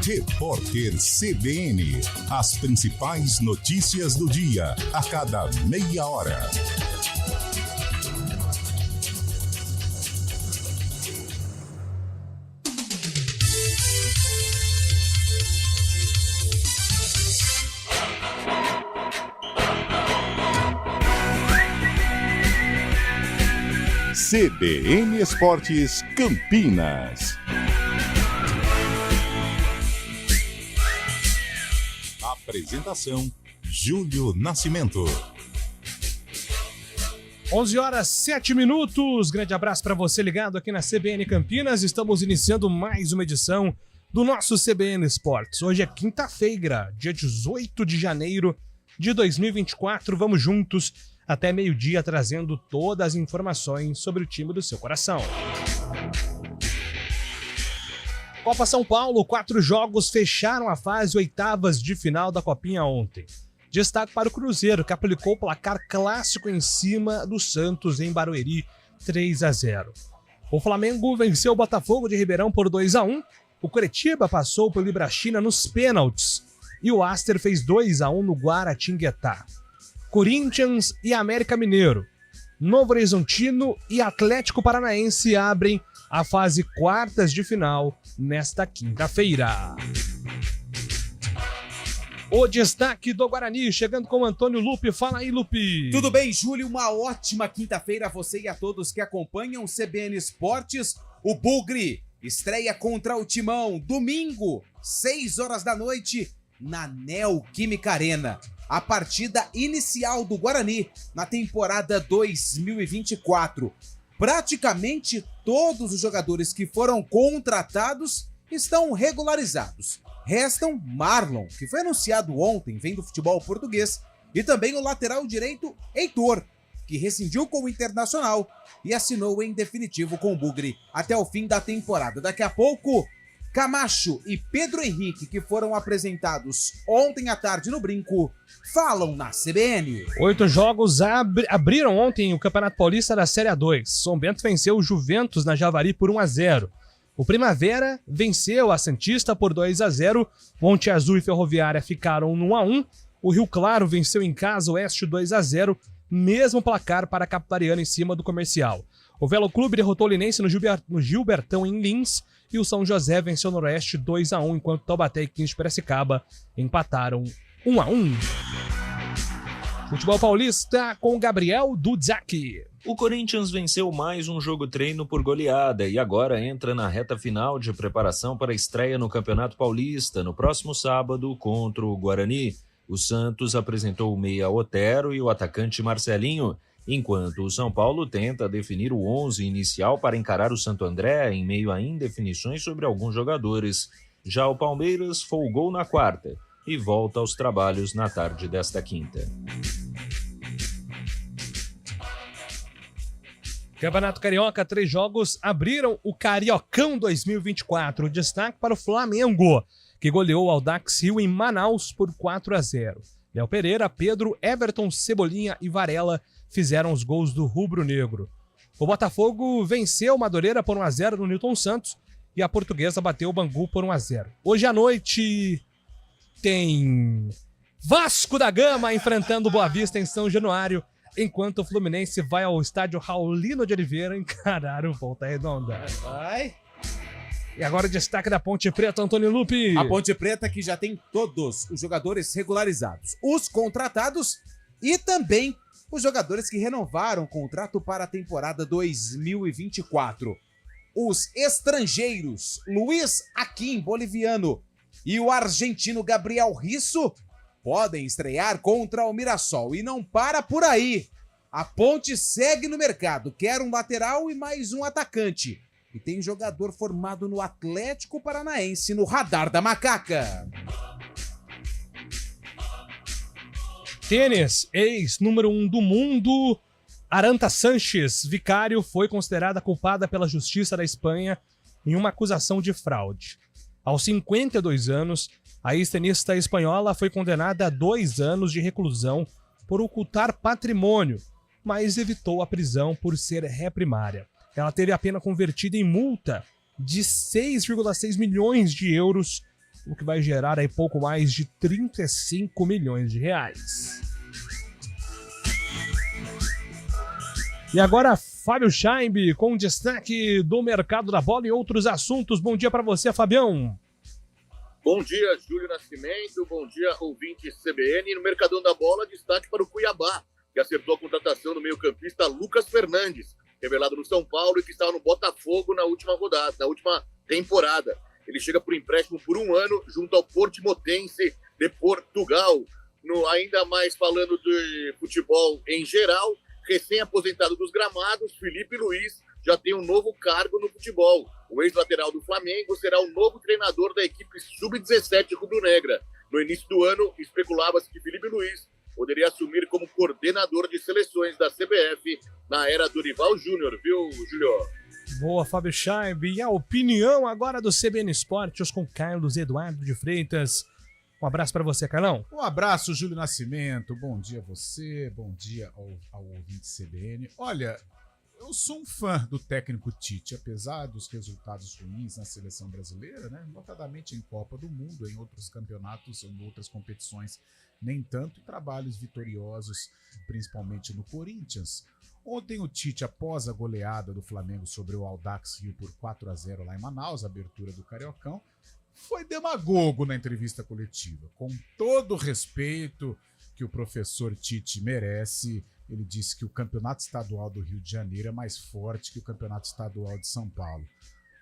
Repórter CBN. As principais notícias do dia, a cada meia hora. CBN Esportes Campinas. Apresentação: Júlio Nascimento. 11h07. Grande abraço para você ligado aqui na CBN Campinas. Estamos iniciando mais uma edição do nosso CBN Esportes. Hoje é quinta-feira, dia 18 de janeiro de 2024. Vamos juntos até meio-dia trazendo todas as informações sobre o time do seu coração. Copa São Paulo, 4 jogos fecharam a fase oitavas de final da Copinha ontem. Destaque para o Cruzeiro, que aplicou o placar clássico em cima do Santos em Barueri, 3-0. O Flamengo venceu o Botafogo de Ribeirão por 2-1. O Curitiba passou pelo Ibrachina nos pênaltis. E o Aster fez 2-1 no Guaratinguetá. Corinthians e América Mineiro, Novo Horizontino e Atlético Paranaense abrem a fase quartas de final nesta quinta-feira. O destaque do Guarani, chegando com o Antônio Lupe. Fala aí, Lupe. Tudo bem, Júlio? Uma ótima quinta-feira a você e a todos que acompanham o CBN Esportes. O Bugre estreia contra o Timão, domingo, 6 horas da noite, na Neoquímica Arena. A partida inicial do Guarani na temporada 2024. Praticamente todos os jogadores que foram contratados estão regularizados. Restam Marlon, que foi anunciado ontem, vem do futebol português, e também o lateral direito Heitor, que rescindiu com o Internacional e assinou em definitivo com o Bugre até o fim da temporada. Daqui a pouco, Camacho e Pedro Henrique, que foram apresentados ontem à tarde no Brinco, falam na CBN. 8 jogos abriram ontem o Campeonato Paulista da Série A2. São Bento venceu o Juventus na Javari por 1-0. O Primavera venceu a Santista por 2-0. Monte Azul e Ferroviária ficaram no 1-1. O Rio Claro venceu em casa o Oeste 2-0. Mesmo placar para a Capitariana em cima do Comercial. O Velo Clube derrotou o Linense no Gilbertão em Lins. E o São José venceu o Noroeste 2-1, enquanto Taubaté e 15 de Piracicaba empataram 1-1. Futebol Paulista com Gabriel Dudzak. O Corinthians venceu mais um jogo treino por goleada e agora entra na reta final de preparação para a estreia no Campeonato Paulista no próximo sábado contra o Guarani. O Santos apresentou o meia Otero e o atacante Marcelinho, enquanto o São Paulo tenta definir o 11 inicial para encarar o Santo André em meio a indefinições sobre alguns jogadores. Já o Palmeiras folgou na quarta e volta aos trabalhos na tarde desta quinta. Campeonato Carioca, 3 jogos abriram o Cariocão 2024. Destaque para o Flamengo, que goleou o Audax Rio em Manaus por 4-0. Léo Pereira, Pedro, Everton, Cebolinha e Varela fizeram os gols do rubro-negro. O Botafogo venceu o Madureira por 1-0 no Newton Santos e a Portuguesa bateu o Bangu por 1-0. Hoje à noite tem Vasco da Gama enfrentando o Boa Vista em São Januário, enquanto o Fluminense vai ao estádio Raulino de Oliveira encarar o Volta Redonda. Vai. E agora o destaque da Ponte Preta, Antônio Lupe. A Ponte Preta que já tem todos os jogadores regularizados, os contratados e também os jogadores que renovaram o contrato para a temporada 2024. Os estrangeiros, Luiz Aquim, boliviano, e o argentino Gabriel Risso, podem estrear contra o Mirassol. E não para por aí. A Ponte segue no mercado, quer um lateral e mais um atacante. E tem jogador formado no Atlético Paranaense no radar da macaca. Tênis, ex-número 1 do mundo, Arantxa Sánchez Vicario foi considerada culpada pela Justiça da Espanha em uma acusação de fraude. Aos 52 anos, a ex-tenista espanhola foi condenada a 2 anos de reclusão por ocultar patrimônio, mas evitou a prisão por ser ré primária. Ela teve a pena convertida em multa de 6,6 milhões de euros o que vai gerar aí pouco mais de 35 milhões de reais. E agora, Fábio Chaimbe, com destaque do mercado da bola e outros assuntos. Bom dia para você, Fabião. Bom dia, Júlio Nascimento. Bom dia, ouvinte CBN. No Mercadão da Bola, destaque para o Cuiabá, que acertou a contratação do meio-campista Lucas Fernandes, revelado no São Paulo e que estava no Botafogo na última rodada, na última temporada. Ele chega por empréstimo por 1 ano junto ao Portimonense de Portugal. Ainda mais falando de futebol em geral, recém-aposentado dos gramados, Felipe Luiz já tem um novo cargo no futebol. O ex-lateral do Flamengo será o novo treinador da equipe sub-17 rubro-negra. No início do ano, especulava-se que Felipe Luiz poderia assumir como coordenador de seleções da CBF na era Dorival Júnior, viu, Júlio? Boa, Fábio Chaimbe. E a opinião agora do CBN Esportes com Carlos Eduardo de Freitas. Um abraço para você, Carlão. Um abraço, Júlio Nascimento. Bom dia a você, bom dia ao ouvinte CBN. Olha, eu sou um fã do técnico Tite, apesar dos resultados ruins na seleção brasileira, né? Notadamente em Copa do Mundo, em outros campeonatos, em outras competições, nem tanto, trabalhos vitoriosos, principalmente no Corinthians. Ontem o Tite, após a goleada do Flamengo sobre o Audax Rio por 4-0 lá em Manaus, a abertura do Cariocão, foi demagogo na entrevista coletiva. Com todo o respeito que o professor Tite merece, ele disse que o campeonato estadual do Rio de Janeiro é mais forte que o campeonato estadual de São Paulo.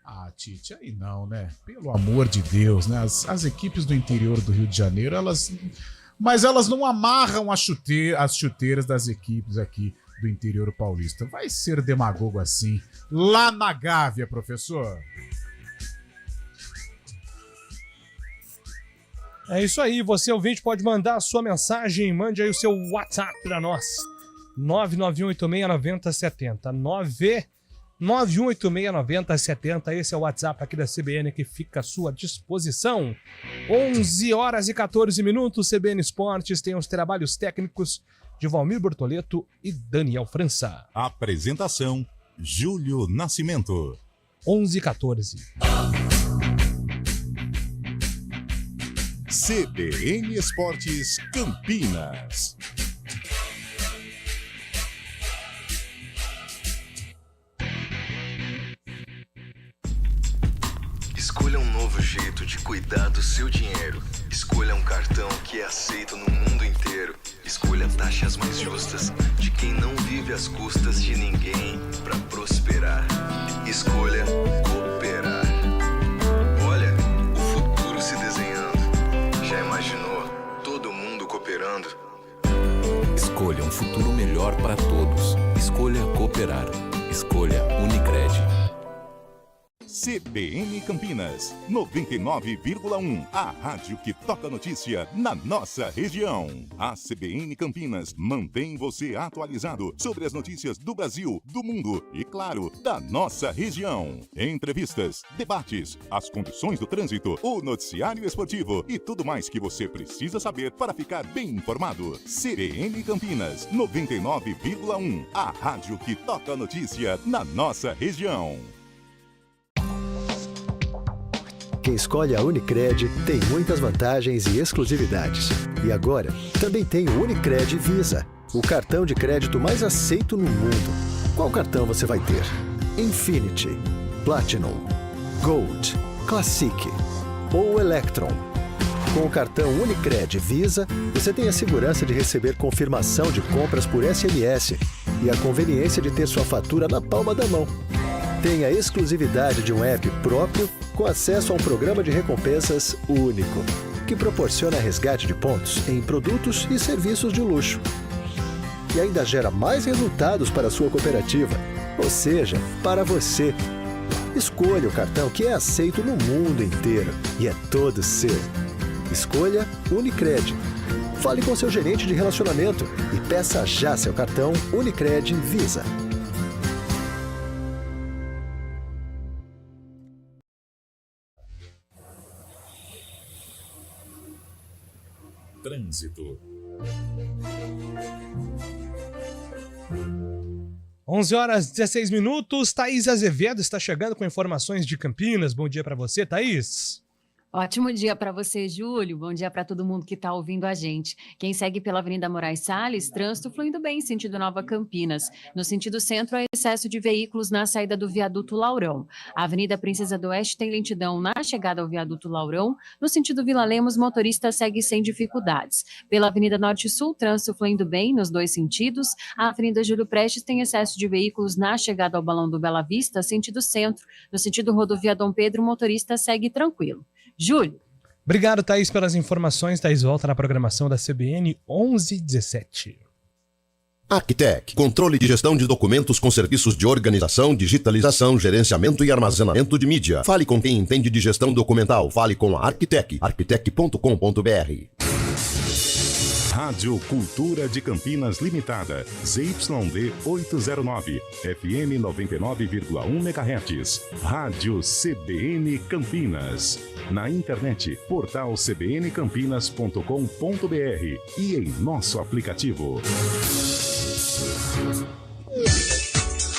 Ah, Tite, aí não, né? Pelo amor de Deus, né? As equipes do interior do Rio de Janeiro, elas não amarram as chuteiras das equipes aqui do interior paulista. Vai ser demagogo assim lá na Gávea, professor. É isso aí, você ouvinte pode mandar a sua mensagem, mande aí o seu WhatsApp para nós. 991869070. 991869070, esse é o WhatsApp aqui da CBN que fica à sua disposição. 11h14, CBN Esportes tem os trabalhos técnicos de Valmir Bortoleto e Daniel França. Apresentação, Júlio Nascimento. 11h14. CBN Esportes Campinas. Escolha um novo jeito de cuidar do seu dinheiro. Escolha um cartão que é aceito no mundo inteiro. Escolha taxas mais justas de quem não vive às custas de ninguém para prosperar. Escolha cooperar. Olha, o futuro se desenhando. Já imaginou todo mundo cooperando? Escolha um futuro melhor para todos. Escolha cooperar. Escolha Unicred. CBN Campinas, 99,1. A rádio que toca notícia na nossa região. A CBN Campinas mantém você atualizado sobre as notícias do Brasil, do mundo e, claro, da nossa região. Entrevistas, debates, as condições do trânsito, o noticiário esportivo e tudo mais que você precisa saber para ficar bem informado. CBN Campinas, 99,1. A rádio que toca notícia na nossa região. Quem escolhe a Unicred tem muitas vantagens e exclusividades. E agora, também tem o Unicred Visa, o cartão de crédito mais aceito no mundo. Qual cartão você vai ter? Infinity, Platinum, Gold, Classic ou Electron? Com o cartão Unicred Visa, você tem a segurança de receber confirmação de compras por SMS e a conveniência de ter sua fatura na palma da mão. Tem a exclusividade de um app próprio com acesso a um programa de recompensas único, que proporciona resgate de pontos em produtos e serviços de luxo. E ainda gera mais resultados para a sua cooperativa, ou seja, para você. Escolha o cartão que é aceito no mundo inteiro e é todo seu. Escolha Unicred. Fale com seu gerente de relacionamento e peça já seu cartão Unicred Visa. Trânsito. 11h16, Thaís Azevedo está chegando com informações de Campinas. Bom dia para você, Thaís. Ótimo dia para você, Júlio. Bom dia para todo mundo que está ouvindo a gente. Quem segue pela Avenida Moraes Salles, trânsito fluindo bem, sentido Nova Campinas. No sentido centro, há excesso de veículos na saída do viaduto Laurão. A Avenida Princesa do Oeste tem lentidão na chegada ao viaduto Laurão. No sentido Vila Lemos, motorista segue sem dificuldades. Pela Avenida Norte Sul, trânsito fluindo bem nos dois sentidos. A Avenida Júlio Prestes tem excesso de veículos na chegada ao Balão do Bela Vista, sentido centro. No sentido rodovia Dom Pedro, o motorista segue tranquilo. Júlio. Obrigado, Thaís, pelas informações. Thaís volta na programação da CBN 11h17. Arquitec, controle de gestão de documentos com serviços de organização, digitalização, gerenciamento e armazenamento de mídia. Fale com quem entende de gestão documental. Fale com a Arquitec, arquitec.com.br. Rádio Cultura de Campinas Limitada, ZYD 809, FM 99,1 MHz. Rádio CBN Campinas. Na internet, portal cbncampinas.com.br e em nosso aplicativo.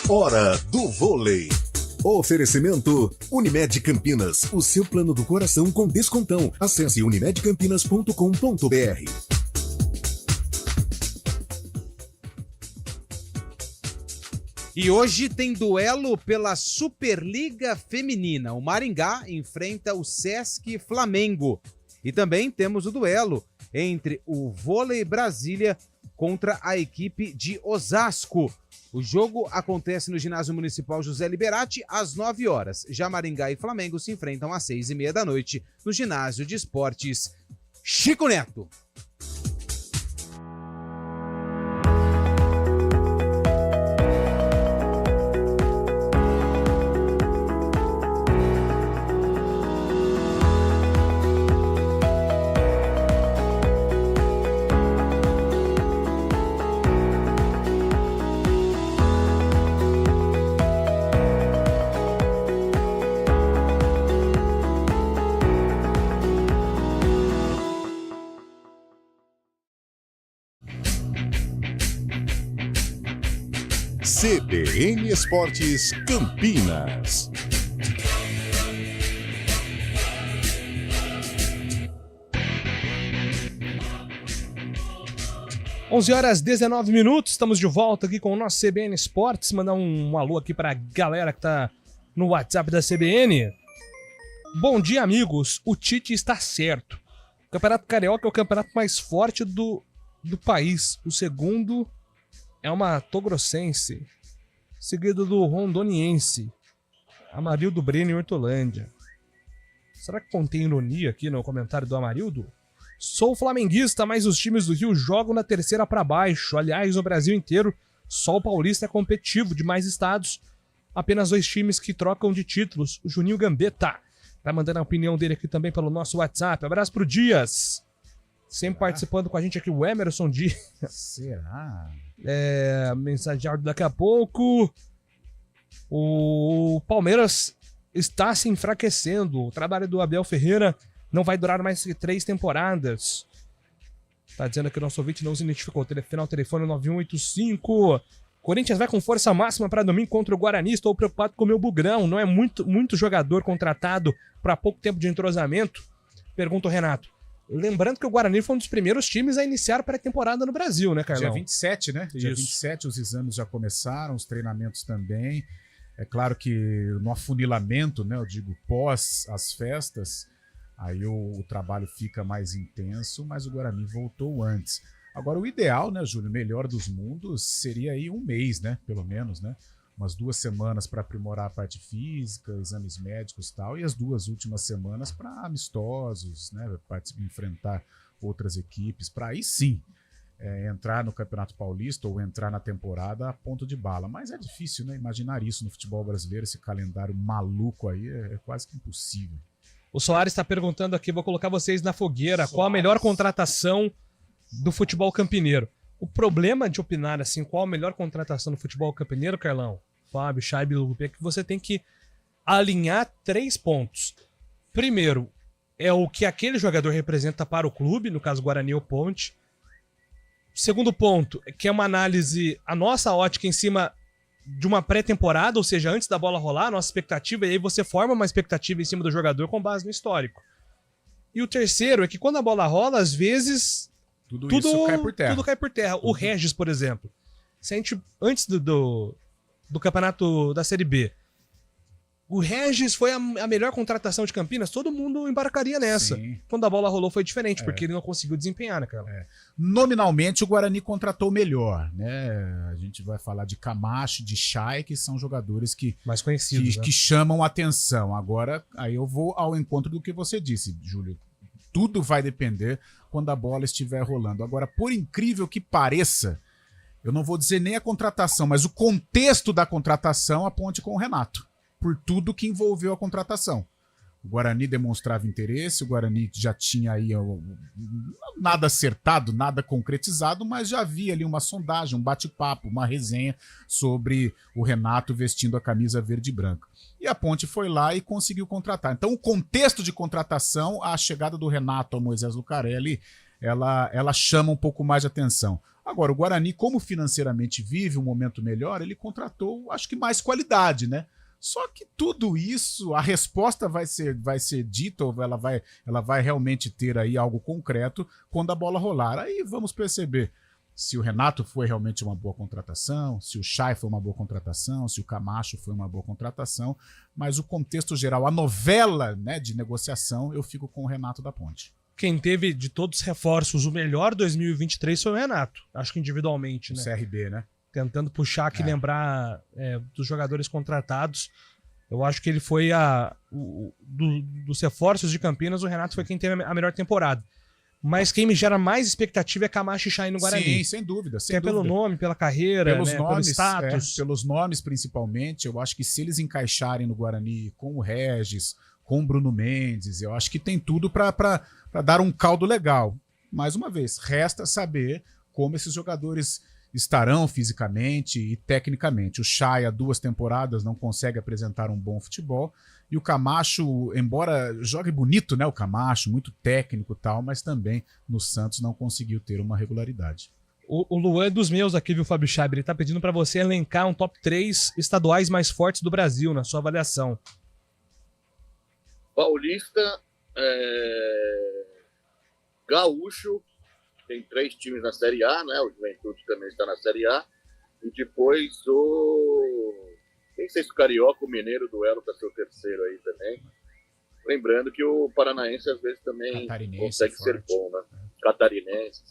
Hora do Vôlei. Oferecimento Unimed Campinas, o seu plano do coração com descontão. Acesse unimedcampinas.com.br. E hoje tem duelo pela Superliga Feminina. O Maringá enfrenta o Sesc Flamengo. E também temos o duelo entre o Vôlei Brasília contra a equipe de Osasco. O jogo acontece no Ginásio Municipal José Liberati às 9 horas. Já Maringá e Flamengo se enfrentam às 6h30 da noite no Ginásio de Esportes Chico Neto. CBN Esportes Campinas. Onze horas 19 minutos, estamos de volta aqui com o nosso CBN Esportes. Mandar um alô aqui para a galera que tá no WhatsApp da CBN. Bom dia, amigos. O Tite está certo. O Campeonato Carioca é o campeonato mais forte do país. O segundo é o Matogrossense, seguido do Rondoniense, Amarildo Breno em Hortolândia. Será que contém ironia aqui no comentário do Amarildo? Sou flamenguista, mas os times do Rio jogam na terceira para baixo. Aliás, no Brasil inteiro, só o Paulista é competitivo. De mais estados, apenas 2 times que trocam de títulos. O Juninho Gambetta tá mandando a opinião dele aqui também pelo nosso WhatsApp. Abraço pro Dias. Sempre participando com a gente aqui, o Emerson Dias. Será? Mensagem de áudio daqui a pouco. O Palmeiras está se enfraquecendo. O trabalho do Abel Ferreira não vai durar mais que 3 temporadas. Tá dizendo que o nosso ouvinte não se identificou. Final telefone 9185. Corinthians vai com força máxima para domingo contra o Guarani. Estou preocupado com o meu bugrão. Não é muito jogador contratado para pouco tempo de entrosamento? Pergunta o Renato. Lembrando que o Guarani foi um dos primeiros times a iniciar pré-temporada no Brasil, né, Carlão? Dia 27, né? Dia 27 os exames já começaram, os treinamentos também. É claro que no afunilamento, né, eu digo pós as festas, aí o trabalho fica mais intenso, mas o Guarani voltou antes. Agora o ideal, né, Júlio, melhor dos mundos, seria aí um mês, né, pelo menos, né? Umas 2 semanas para aprimorar a parte física, exames médicos e tal, e as 2 últimas semanas para amistosos, né, para enfrentar outras equipes, para aí sim entrar no Campeonato Paulista ou entrar na temporada a ponto de bala. Mas é difícil, né, imaginar isso no futebol brasileiro, esse calendário maluco aí, é quase que impossível. O Soares está perguntando aqui, vou colocar vocês na fogueira, qual a melhor contratação do futebol campineiro? O problema de opinar assim, qual a melhor contratação do futebol campineiro, Carlão, Fábio, Chaibe, é que você tem que alinhar 3 pontos. Primeiro, é o que aquele jogador representa para o clube, no caso Guarani ou Ponte. Segundo ponto, que é uma análise, a nossa ótica em cima de uma pré-temporada, ou seja, antes da bola rolar, a nossa expectativa, e aí você forma uma expectativa em cima do jogador com base no histórico. E o terceiro é que quando a bola rola, às vezes Tudo isso cai por terra. Tudo cai por terra. O Regis, por exemplo, se a gente, antes do campeonato da Série B, o Regis foi a melhor contratação de Campinas, todo mundo embarcaria nessa. Sim. Quando a bola rolou foi diferente, porque ele não conseguiu desempenhar, né, cara? Nominalmente, o Guarani contratou melhor, né? A gente vai falar de Camacho, de Chay, que são jogadores que, mais conhecidos, que chamam atenção. Agora, aí eu vou ao encontro do que você disse, Júlio. Tudo vai depender quando a bola estiver rolando. Agora, por incrível que pareça, eu não vou dizer nem a contratação, mas o contexto da contratação, a ponte com o Renato, por tudo que envolveu a contratação. O Guarani demonstrava interesse, o Guarani já tinha aí nada acertado, nada concretizado, mas já havia ali uma sondagem, um bate-papo, uma resenha sobre o Renato vestindo a camisa verde e branca. E a Ponte foi lá e conseguiu contratar. Então o contexto de contratação, a chegada do Renato ao Moisés Lucarelli, ela chama um pouco mais de atenção. Agora, o Guarani, como financeiramente vive um momento melhor, ele contratou, acho que mais qualidade, né? Só que tudo isso, a resposta vai ser dita, ou ela vai realmente ter aí algo concreto quando a bola rolar. Aí vamos perceber se o Renato foi realmente uma boa contratação, se o Chay foi uma boa contratação, se o Camacho foi uma boa contratação, mas o contexto geral, a novela, né, de negociação, eu fico com o Renato da Ponte. Quem teve de todos os reforços o melhor 2023 foi o Renato, acho que individualmente, né? O CRB, né? Tentando puxar aqui, lembrar dos jogadores contratados. Eu acho que ele foi dos reforços de Campinas, o Renato foi quem teve a melhor temporada. Mas quem me gera mais expectativa é Camacho e Chay no Guarani. Sim, sem dúvida. Sem dúvida. Pelo nome, pela carreira, pelos nomes, pelo status. Pelos nomes, principalmente. Eu acho que se eles encaixarem no Guarani com o Regis, com o Bruno Mendes, eu acho que tem tudo para dar um caldo legal. Mais uma vez, resta saber como esses jogadores estarão fisicamente e tecnicamente. O Chay, há 2 temporadas, não consegue apresentar um bom futebol. E o Camacho, embora jogue bonito, né? O Camacho, muito técnico e tal, mas também no Santos não conseguiu ter uma regularidade. O Luan é dos meus aqui, viu, Fábio Chaber? Ele tá pedindo para você elencar um top 3 estaduais mais fortes do Brasil, na sua avaliação. Paulista, Gaúcho, tem 3 times na Série A, né? O Juventude também está na Série A. E depois nem sei se o Carioca, o Mineiro, o Duelo para ser o terceiro aí também. Lembrando que o Paranaense às vezes também consegue ser bom, né? Catarinense.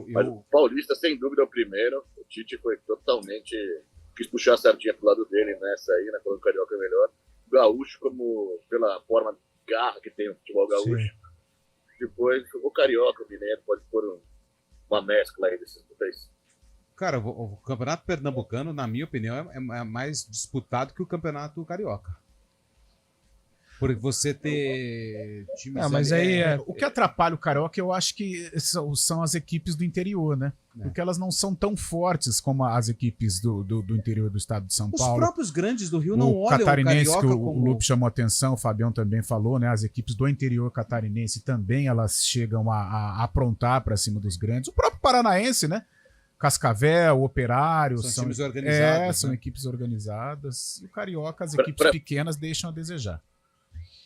Mas o Paulista, sem dúvida, é o primeiro. O Tite foi totalmente... quis puxar a sardinha pro lado dele nessa aí, né? Quando o Carioca é melhor. O Gaúcho, como pela forma de garra que tem o futebol gaúcho. Sim. Depois o Carioca, o Mineiro, pode pôr uma mescla aí desses 3. Cara, o Campeonato Pernambucano, na minha opinião, é mais disputado que o Campeonato Carioca. Porque você ter times... mas aí o que atrapalha o Carioca, eu acho que são as equipes do interior, né? Porque elas não são tão fortes como as equipes do interior do estado de São Paulo. Os próprios grandes do Rio não olham catarinense, o Carioca que o Lupe chamou atenção, o Fabião também falou, né? As equipes do interior catarinense também, elas chegam a aprontar para cima dos grandes. O próprio Paranaense, né? Cascavel, Operário, são times organizados. São equipes organizadas. E o Carioca, as equipes pequenas deixam a desejar.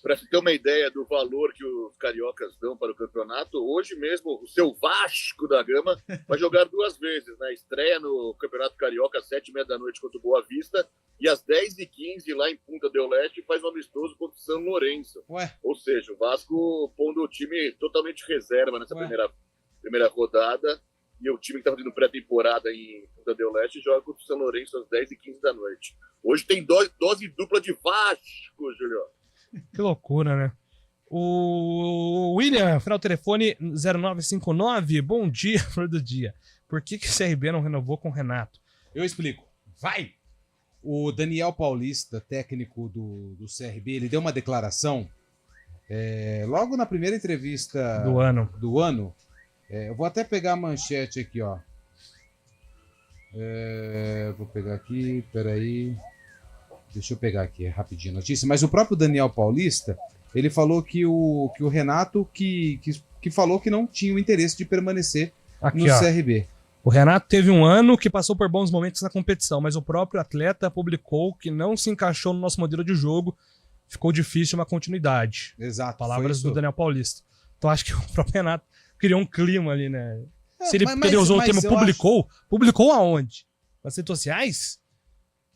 Para você ter uma ideia do valor que os cariocas dão para o campeonato, hoje mesmo o seu Vasco da Gama vai jogar 2 vezes, né? Estreia no Campeonato Carioca às 7h30 da noite contra o Boa Vista e às 10h15 lá em Punta del Este faz um amistoso contra o São Lourenço. Ou seja, o Vasco pondo o time totalmente reserva nessa primeira rodada e o time que está fazendo pré-temporada em Punta del Este joga contra o São Lourenço às 10h15 da noite. Hoje tem dose dupla de Vasco, Julio. Que loucura, né? O William, final do telefone 0959. Bom dia, flor do dia. Por que o CRB não renovou com o Renato? Eu explico. Vai! O Daniel Paulista, técnico do CRB, ele deu uma declaração logo na primeira entrevista do ano. Eu vou até pegar a manchete aqui, ó. Vou pegar aqui, peraí. Deixa eu pegar aqui rapidinho a notícia. Mas o próprio Daniel Paulista, ele falou que o Renato que falou que não tinha o interesse de permanecer aqui, no CRB. O Renato teve um ano que passou por bons momentos na competição, mas o próprio atleta publicou que não se encaixou no nosso modelo de jogo, ficou difícil uma continuidade. Exato. Palavras do Daniel Paulista. Então acho que o próprio Renato criou um clima ali, né? Se ele mas usou o termo eu publicou aonde? Nas redes sociais?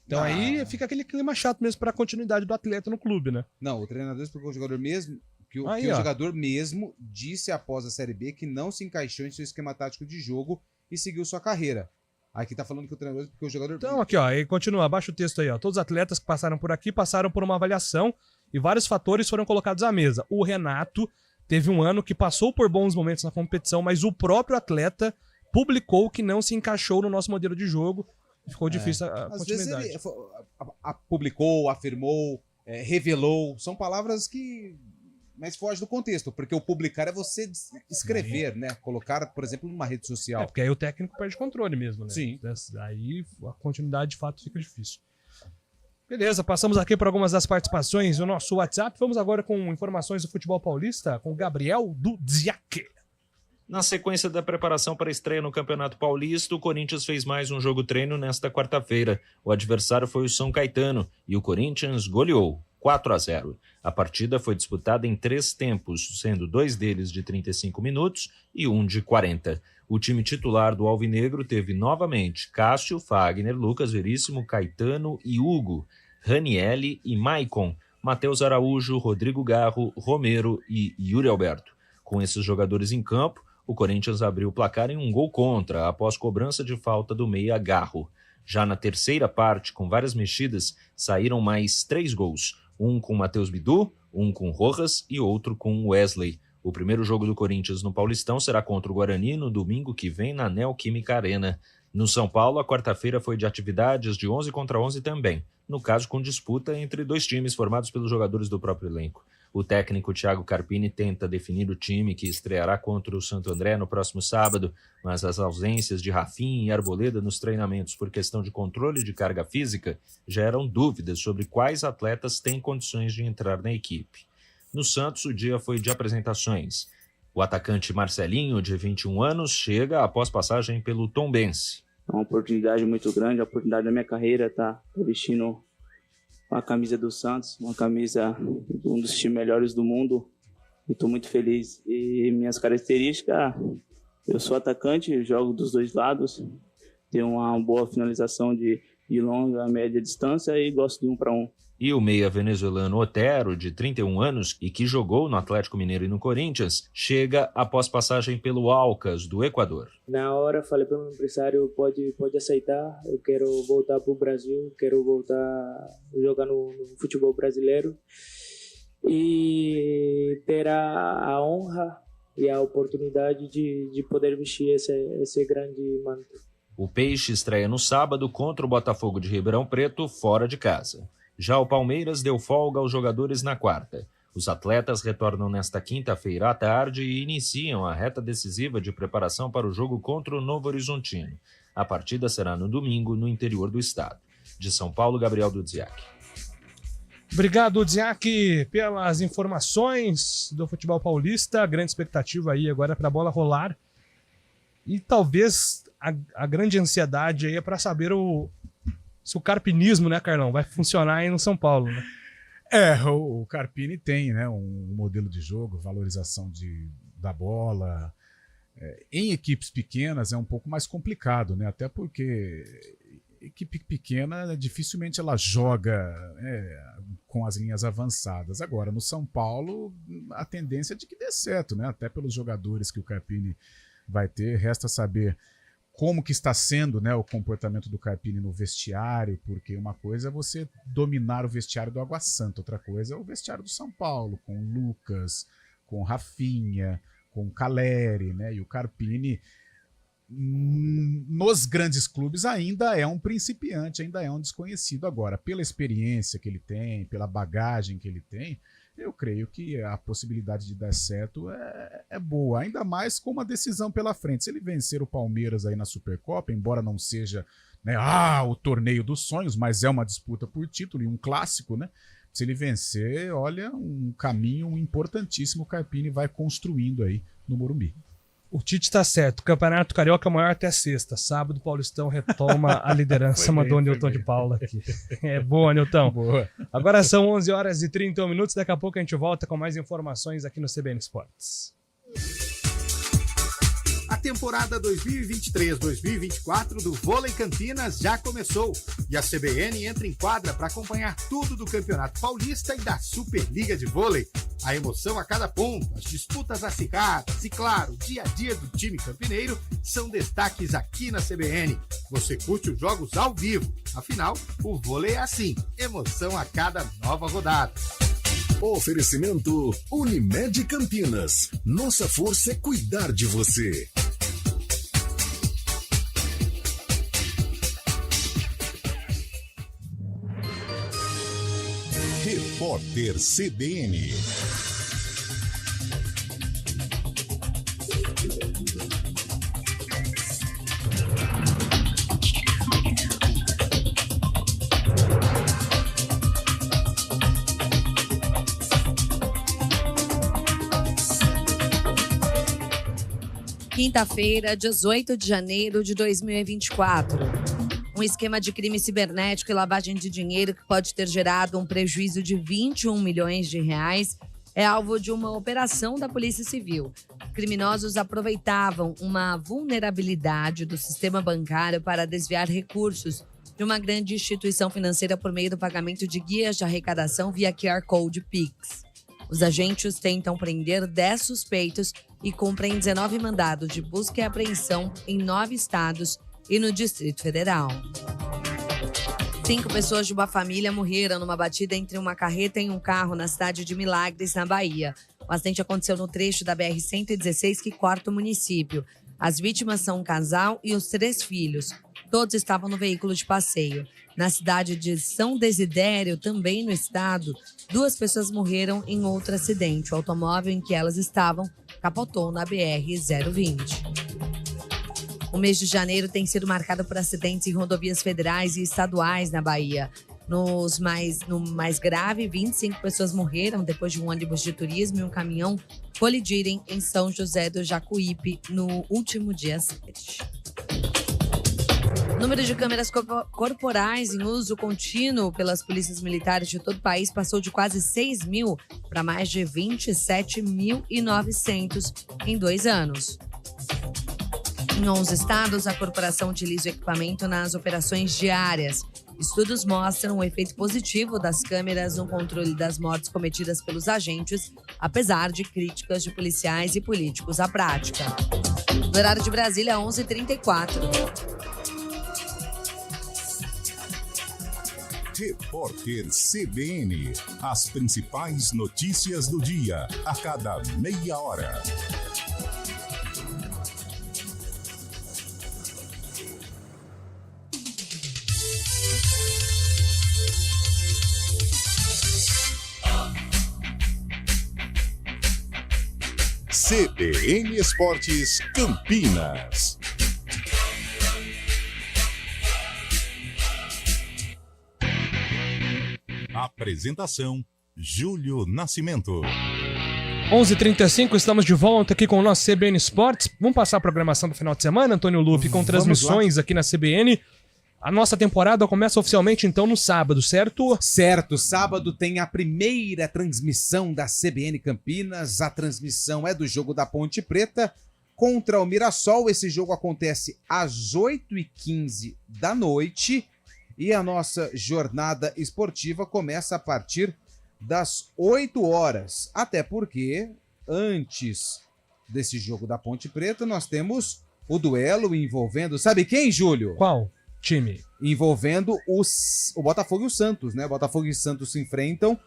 Então aí fica aquele clima chato mesmo para a continuidade do atleta no clube, né? Não, o treinador explicou o jogador mesmo, que o Aí, ó. jogador mesmo disse após a Série B que não se encaixou em seu esquema tático de jogo e seguiu sua carreira. Aqui tá falando que o treinador, porque o jogador... Então aqui, ó, aí continua, abaixa o texto aí, ó. Todos os atletas que passaram por aqui passaram por uma avaliação e vários fatores foram colocados à mesa. O Renato teve um ano que passou por bons momentos na competição, mas o próprio atleta publicou que não se encaixou no nosso modelo de jogo. Ficou difícil a Às continuidade. vezes ele publicou, afirmou, revelou. São palavras que... Mas foge do contexto, porque o publicar é você escrever, né? Colocar, por exemplo, numa rede social. Porque aí o técnico perde controle mesmo, né? Sim. Aí a continuidade de fato fica difícil. Beleza, passamos aqui por algumas das participações do nosso WhatsApp. Vamos agora com informações do futebol paulista com o Gabriel Dudziak. Na sequência da preparação para a estreia no Campeonato Paulista, o Corinthians fez mais um jogo-treino nesta quarta-feira. O adversário foi o São Caetano e o Corinthians goleou 4-0. A partida foi disputada em 3 tempos, sendo 2 deles de 35 minutos e 1 de 40. O time titular do Alvinegro teve novamente Cássio, Fagner, Lucas Veríssimo, Caetano e Hugo, Ranielli e Maicon, Matheus Araújo, Rodrigo Garro, Romero e Yuri Alberto. Com esses jogadores em campo, o Corinthians abriu o placar em um gol contra, após cobrança de falta do meia Garro. Já na terceira parte, com várias mexidas, saíram mais 3 gols. Um com Matheus Bidu, um com Rojas e outro com Wesley. O primeiro jogo do Corinthians no Paulistão será contra o Guarani no domingo que vem na Neoquímica Arena. No São Paulo, a quarta-feira foi de atividades de 11 contra 11 também, no caso com disputa entre 2 times formados pelos jogadores do próprio elenco. O técnico Thiago Carpini tenta definir o time que estreará contra o Santo André no próximo sábado, mas as ausências de Rafinha e Arboleda nos treinamentos por questão de controle de carga física geram dúvidas sobre quais atletas têm condições de entrar na equipe. No Santos, o dia foi de apresentações. O atacante Marcelinho, de 21 anos, chega após passagem pelo Tombense. É uma oportunidade muito grande, a oportunidade da minha carreira tá vestindo a camisa do Santos, uma camisa de um dos times melhores do mundo. Estou muito feliz. E minhas características, eu sou atacante, jogo dos 2 lados, tenho uma boa finalização de longa, média distância e gosto de 1 para 1. E o meia venezuelano Otero, de 31 anos e que jogou no Atlético Mineiro e no Corinthians, chega após passagem pelo Alcas, do Equador. Na hora falei para o meu empresário, pode aceitar, eu quero voltar para o Brasil, quero voltar a jogar no futebol brasileiro e ter a honra e a oportunidade de poder vestir esse grande manto. O Peixe estreia no sábado contra o Botafogo de Ribeirão Preto, fora de casa. Já o Palmeiras deu folga aos jogadores na quarta. Os atletas retornam nesta quinta-feira à tarde e iniciam a reta decisiva de preparação para o jogo contra o Novo Horizontino. A partida será no domingo, no interior do estado. De São Paulo, Gabriel Dudziak. Obrigado, Dudziak, pelas informações do futebol paulista. Grande expectativa aí agora para a bola rolar. E talvez a grande ansiedade aí é para saber se o carpinismo, né, Carlão, vai funcionar aí no São Paulo, né? O Carpini tem, né, um modelo de jogo, valorização da bola. Em equipes pequenas é um pouco mais complicado, né? Até porque equipe pequena dificilmente ela joga com as linhas avançadas. Agora, no São Paulo, a tendência é de que dê certo, né? Até pelos jogadores que o Carpini vai ter. Resta saber como que está sendo, né, o comportamento do Carpini no vestiário, porque uma coisa é você dominar o vestiário do Água Santa, outra coisa é o vestiário do São Paulo, com o Lucas, com o Rafinha, com o Caleri, né, e o Carpini nos grandes clubes ainda é um principiante, ainda é um desconhecido. Agora, pela experiência que ele tem, pela bagagem que ele tem, eu creio que a possibilidade de dar certo é boa, ainda mais com uma decisão pela frente. Se ele vencer o Palmeiras aí na Supercopa, embora não seja, né, o torneio dos sonhos, mas é uma disputa por título e um clássico, né? Se ele vencer, olha, um caminho importantíssimo o Carpini vai construindo aí no Morumbi. O Tite tá certo, o Campeonato Carioca é maior até sexta. Sábado o Paulistão retoma a liderança, mandou o Nilton de Paula aqui. Boa, Nilton. Boa. Agora são 11 horas e 31 minutos, daqui a pouco a gente volta com mais informações aqui no CBN Esportes. temporada 2023-2024 do Vôlei Campinas já começou e a CBN entra em quadra para acompanhar tudo do Campeonato Paulista e da Superliga de Vôlei. A emoção a cada ponto, as disputas acirradas e, claro, o dia a dia do time campineiro são destaques aqui na CBN. Você curte os jogos ao vivo, afinal, o vôlei é assim, emoção a cada nova rodada. Oferecimento Unimed Campinas. Nossa força é cuidar de você. Repórter CBN. Quinta-feira, 18 de janeiro de 2024. Um esquema de crime cibernético e lavagem de dinheiro que pode ter gerado um prejuízo de 21 milhões de reais é alvo de uma operação da Polícia Civil. Criminosos aproveitavam uma vulnerabilidade do sistema bancário para desviar recursos de uma grande instituição financeira por meio do pagamento de guias de arrecadação via QR Code Pix. Os agentes tentam prender 10 suspeitos e cumprem 19 mandados de busca e apreensão em 9 estados e no Distrito Federal. 5 pessoas de uma família morreram numa batida entre uma carreta e um carro na cidade de Milagres, na Bahia. O acidente aconteceu no trecho da BR-116 que corta o município. As vítimas são um casal e os 3 filhos. Todos estavam no veículo de passeio. Na cidade de São Desidério, também no estado, 2 pessoas morreram em outro acidente. O automóvel em que elas estavam capotou na BR-020. O mês de janeiro tem sido marcado por acidentes em rodovias federais e estaduais na Bahia. No mais grave, 25 pessoas morreram depois de um ônibus de turismo e um caminhão colidirem em São José do Jacuípe no último dia 7. O número de câmeras corporais em uso contínuo pelas polícias militares de todo o país passou de quase 6 mil para mais de 27.900 em 2 anos. Em 11 estados, a corporação utiliza o equipamento nas operações diárias. Estudos mostram o efeito positivo das câmeras no controle das mortes cometidas pelos agentes, apesar de críticas de policiais e políticos à prática. No horário de Brasília, 11h34. Repórter CBN. As principais notícias do dia, a cada meia hora. CBN Esportes Campinas. Apresentação: Júlio Nascimento. 11h35, estamos de volta aqui com o nosso CBN Esportes. Vamos passar a programação do final de semana, Antônio Lupe, com transmissões aqui na CBN. A nossa temporada começa oficialmente então no sábado, certo? Certo, sábado tem a primeira transmissão da CBN Campinas. A transmissão é do jogo da Ponte Preta contra o Mirassol. Esse jogo acontece às 8h15 da noite. E a nossa jornada esportiva começa a partir das 8 horas. Até porque, antes desse jogo da Ponte Preta, nós temos o duelo envolvendo... Sabe quem, Júlio? Qual time? Envolvendo o Botafogo e o Santos, né? Botafogo e Santos se enfrentam.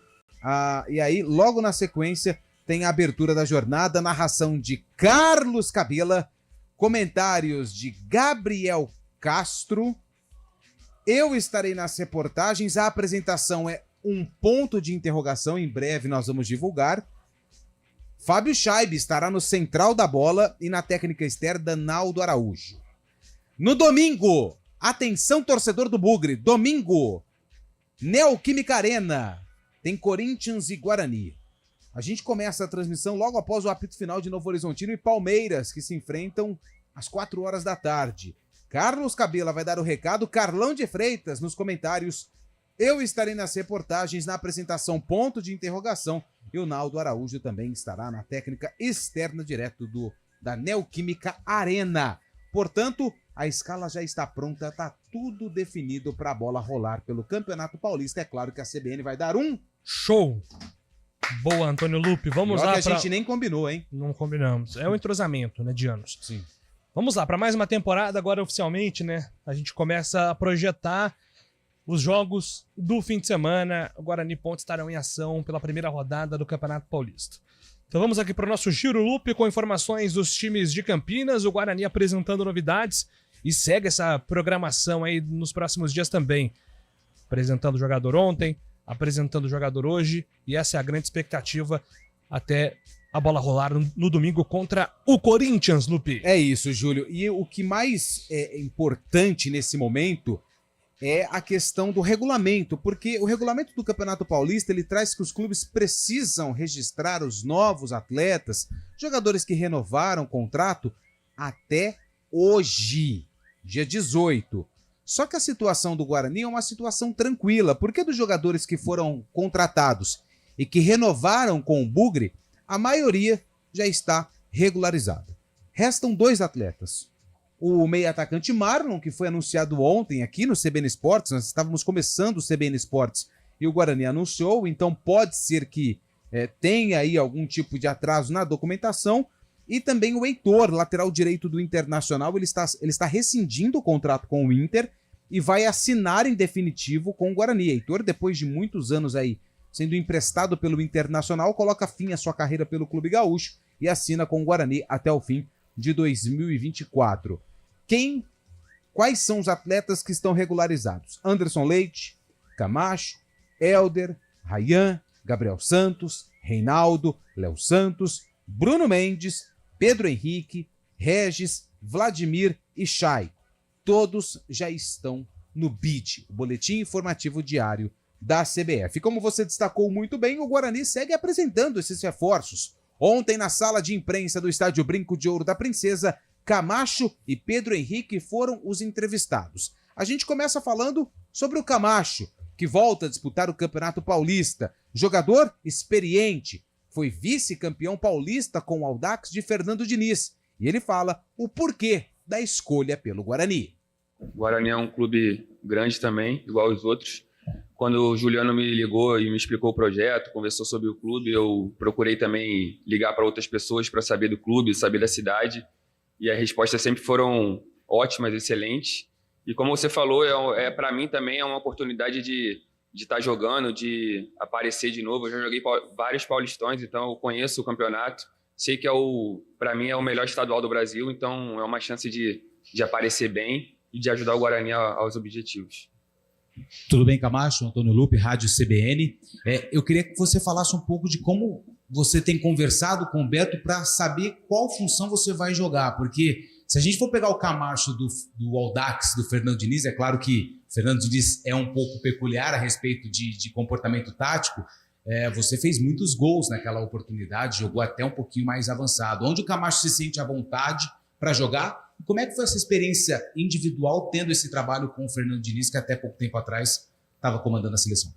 E aí, logo na sequência, tem a abertura da jornada, narração de Carlos Cabela, comentários de Gabriel Castro. Eu estarei nas reportagens, a apresentação é um ponto de interrogação, em breve nós vamos divulgar. Fábio Scheibe estará no Central da Bola e na técnica externa Naldo Araújo. No domingo, atenção torcedor do Bugre, domingo, Neoquímica Arena, tem Corinthians e Guarani. A gente começa a transmissão logo após o apito final de Novo Horizontino e Palmeiras, que se enfrentam às 4 horas da tarde. Carlos Cabela vai dar o recado, Carlão de Freitas nos comentários. Eu estarei nas reportagens, na apresentação ponto de interrogação. E o Naldo Araújo também estará na técnica externa direto do da Neoquímica Arena. Portanto, a escala já está pronta, tá tudo definido para a bola rolar pelo Campeonato Paulista. É claro que a CBN vai dar um show. Boa, Antônio Lupe. Vamos lá. Que a gente nem combinou, hein? Não combinamos. É o entrosamento, né, de anos. Sim. Vamos lá, para mais uma temporada, agora oficialmente, né? A gente começa a projetar os jogos do fim de semana. O Guarani e Ponte estarão em ação pela primeira rodada do Campeonato Paulista. Então vamos aqui para o nosso Giro Lupe com informações dos times de Campinas, o Guarani apresentando novidades e segue essa programação aí nos próximos dias também. Apresentando o jogador ontem, apresentando o jogador hoje, e essa é a grande expectativa até a bola rolar no domingo contra o Corinthians, Lupe. É isso, Júlio. E o que mais é importante nesse momento é a questão do regulamento, porque o regulamento do Campeonato Paulista, ele traz que os clubes precisam registrar os novos atletas, jogadores que renovaram o contrato até hoje, dia 18. Só que a situação do Guarani é uma situação tranquila, porque dos jogadores que foram contratados e que renovaram com o Bugre, a maioria já está regularizada. Restam 2 atletas. O meio-atacante Marlon, que foi anunciado ontem aqui no CBN Esportes, nós estávamos começando o CBN Esportes e o Guarani anunciou, então pode ser que tenha aí algum tipo de atraso na documentação. E também o Heitor, lateral direito do Internacional, ele está rescindindo o contrato com o Inter e vai assinar em definitivo com o Guarani. Heitor, depois de muitos anos aí sendo emprestado pelo Internacional, coloca fim à sua carreira pelo Clube Gaúcho e assina com o Guarani até o fim de 2024. Quais são os atletas que estão regularizados? Anderson Leite, Camacho, Helder, Rayan, Gabriel Santos, Reinaldo, Léo Santos, Bruno Mendes, Pedro Henrique, Regis, Vladimir e Chay. Todos já estão no BID, o Boletim Informativo Diário da CBF. E como você destacou muito bem, o Guarani segue apresentando esses reforços. Ontem, na sala de imprensa do Estádio Brinco de Ouro da Princesa, Camacho e Pedro Henrique foram os entrevistados. A gente começa falando sobre o Camacho, que volta a disputar o Campeonato Paulista. Jogador experiente, foi vice-campeão paulista com o Audax de Fernando Diniz. E ele fala o porquê da escolha pelo Guarani. O Guarani é um clube grande também, igual os outros. Quando o Juliano me ligou e me explicou o projeto, conversou sobre o clube, eu procurei também ligar para outras pessoas para saber do clube, saber da cidade. E as respostas sempre foram ótimas, excelentes. E como você falou, para mim também é uma oportunidade de estar jogando, de aparecer de novo. Eu já joguei vários paulistões, então eu conheço o campeonato. Sei que para mim é o melhor estadual do Brasil, então é uma chance de aparecer bem e de ajudar o Guarani aos objetivos. Tudo bem, Camacho? Antônio Lupe, Rádio CBN. Eu queria que você falasse um pouco de como você tem conversado com o Beto para saber qual função você vai jogar, porque se a gente for pegar o Camacho do Audax, do Fernando Diniz, é claro que o Fernando Diniz é um pouco peculiar a respeito de comportamento tático. Você fez muitos gols naquela oportunidade, jogou até um pouquinho mais avançado. Onde o Camacho se sente à vontade para jogar? Como é que foi essa experiência individual tendo esse trabalho com o Fernando Diniz, que até pouco tempo atrás estava comandando a seleção?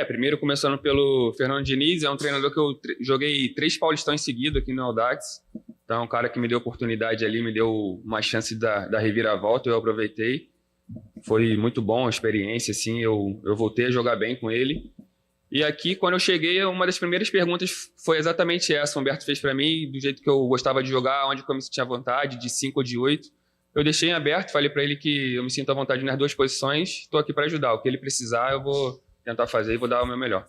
Primeiro começando pelo Fernando Diniz, é um treinador que eu joguei 3 paulistões seguidos aqui no Audax. Então é um cara que me deu oportunidade ali, me deu uma chance da reviravolta, eu aproveitei. Foi muito bom a experiência, assim, eu voltei a jogar bem com ele. E aqui, quando eu cheguei, uma das primeiras perguntas foi exatamente essa. O Humberto fez para mim, do jeito que eu gostava de jogar, onde eu me sentia à vontade, de 5 ou de 8. Eu deixei em aberto, falei para ele que eu me sinto à vontade nas 2 posições, estou aqui para ajudar. O que ele precisar, eu vou tentar fazer e vou dar o meu melhor.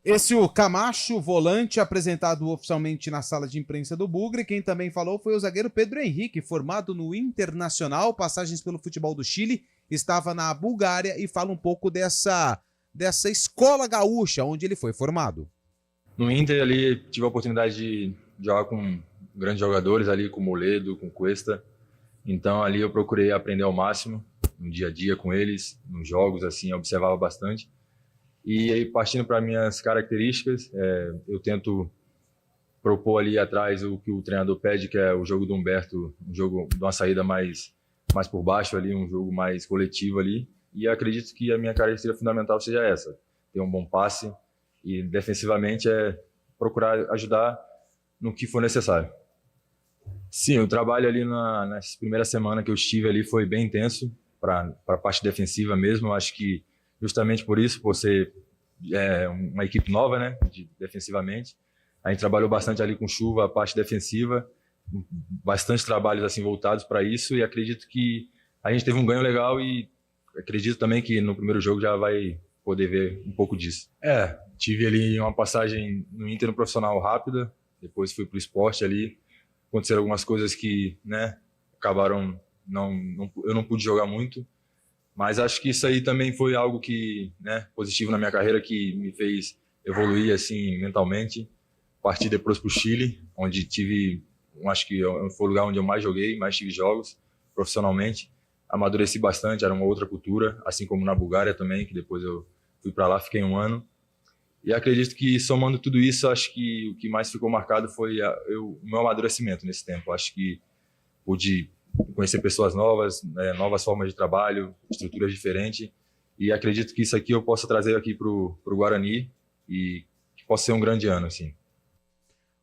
Esse o Camacho, volante, apresentado oficialmente na sala de imprensa do Bugre. Quem também falou foi o zagueiro Pedro Henrique, formado no Internacional, passagens pelo futebol do Chile, estava na Bulgária e fala um pouco dessa escola gaúcha onde ele foi formado. No Inter ali tive a oportunidade de jogar com grandes jogadores ali, com o Moledo, com o Cuesta. Então ali eu procurei aprender ao máximo, no dia a dia com eles, nos jogos, assim, eu observava bastante. E aí, partindo para minhas características, eu tento propor ali atrás o que o treinador pede, que é o jogo do Humberto, um jogo de uma saída mais por baixo ali, um jogo mais coletivo ali. E acredito que a minha característica fundamental seja essa, ter um bom passe e defensivamente procurar ajudar no que for necessário. Sim, o trabalho ali nessa primeira semana que eu estive ali foi bem intenso para a parte defensiva mesmo. Eu acho que justamente por isso, por ser uma equipe nova, né, defensivamente, a gente trabalhou bastante ali com chuva, a parte defensiva, bastante trabalhos assim voltados para isso, e acredito que a gente teve um ganho legal e acredito também que no primeiro jogo já vai poder ver um pouco disso. Tive ali uma passagem no Inter no profissional rápida, depois fui para o esporte ali, aconteceram algumas coisas que, né, acabaram, eu não pude jogar muito, mas acho que isso aí também foi algo que, né, positivo na minha carreira, que me fez evoluir assim mentalmente. Parti depois para o Chile, onde tive, acho que foi o lugar onde eu mais joguei, mais tive jogos profissionalmente. Amadureci bastante, era uma outra cultura, assim como na Bulgária também, que depois eu fui para lá, fiquei 1 ano. E acredito que, somando tudo isso, acho que o que mais ficou marcado foi o meu amadurecimento nesse tempo. Acho que pude conhecer pessoas novas, novas formas de trabalho, estruturas diferentes. E acredito que isso aqui eu possa trazer aqui para o Guarani e que possa ser um grande ano, assim.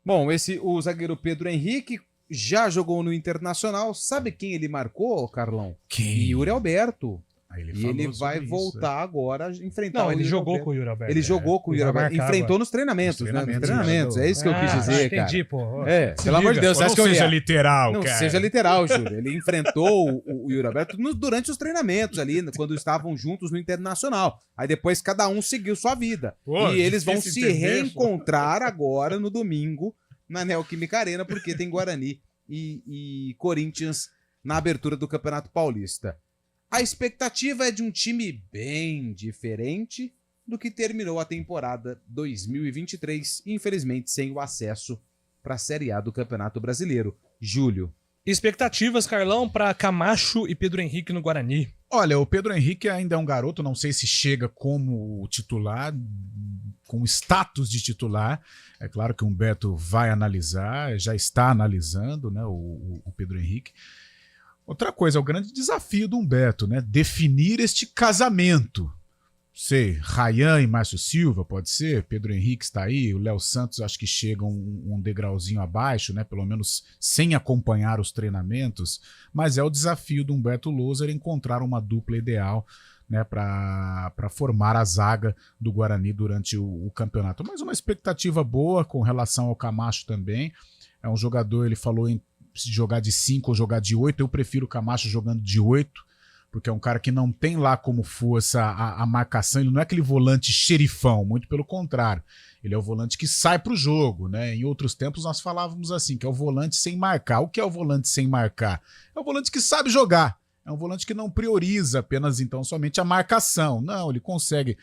Bom, o zagueiro Pedro Henrique já jogou no Internacional. Sabe quem ele marcou, Carlão? Quem? Yuri Alberto. E ele vai voltar agora a enfrentar Não, o ele Yuri jogou Alberto. com o Yuri Alberto. Ele jogou com o Yuri Alberto. Enfrentou nos treinamentos, né? Nos treinamentos. É isso que eu quis dizer, cara. Entendi, pô. Pelo amor de Deus. Não seja literal, Não cara. seja literal, Júlio. Ele enfrentou o Yuri Alberto durante os treinamentos ali, quando estavam juntos no Internacional. Aí depois cada um seguiu sua vida. Pô, e eles vão se reencontrar pô. agora no domingo na Neoquímica Arena, porque tem Guarani e Corinthians na abertura do Campeonato Paulista. A expectativa é de um time bem diferente do que terminou a temporada 2023, infelizmente sem o acesso para a Série A do Campeonato Brasileiro. Júlio. Expectativas, Carlão, para Camacho e Pedro Henrique no Guarani. Olha, o Pedro Henrique ainda é um garoto, não sei se chega como titular, com status de titular. É claro que o Humberto vai analisar, já está analisando, né, o Pedro Henrique. Outra coisa, é o grande desafio do Humberto, né? Definir este casamento. Sei, Ryan e Márcio Silva, pode ser, Pedro Henrique está aí, o Léo Santos acho que chega um degrauzinho abaixo, né? Pelo menos sem acompanhar os treinamentos, mas é o desafio do Humberto Loser encontrar uma dupla ideal, né, para formar a zaga do Guarani durante o campeonato. Mas uma expectativa boa com relação ao Camacho também. É um jogador, ele falou em se jogar de 5 ou jogar de 8, eu prefiro o Camacho jogando de 8, porque é um cara que não tem lá como força a marcação, ele não é aquele volante xerifão, muito pelo contrário, ele é o volante que sai pro jogo, né? Em outros tempos nós falávamos assim, que é o volante sem marcar. O que é o volante sem marcar? É o volante que sabe jogar, é um volante que não prioriza apenas então somente a marcação, não, ele consegue